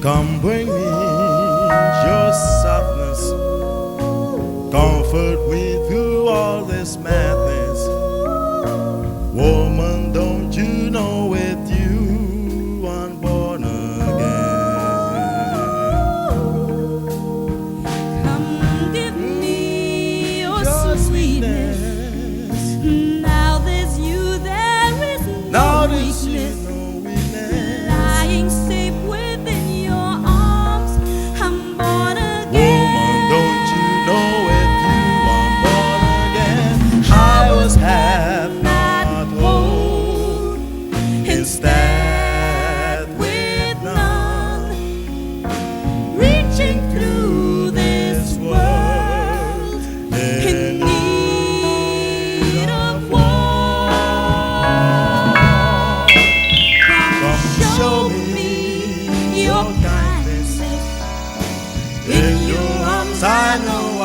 Come bring me your softness, comfort me through all this madness. Woman, don't you know with you I'm born again? Come give me your sweetness. Now there's you, there is no weakness. Lying safe within your arms, I'm born again. Woman, don't you know with you I'm born again? I was half not whole, instead with none, Reaching through this world in need of one. Come show me your kindness. In your arms I know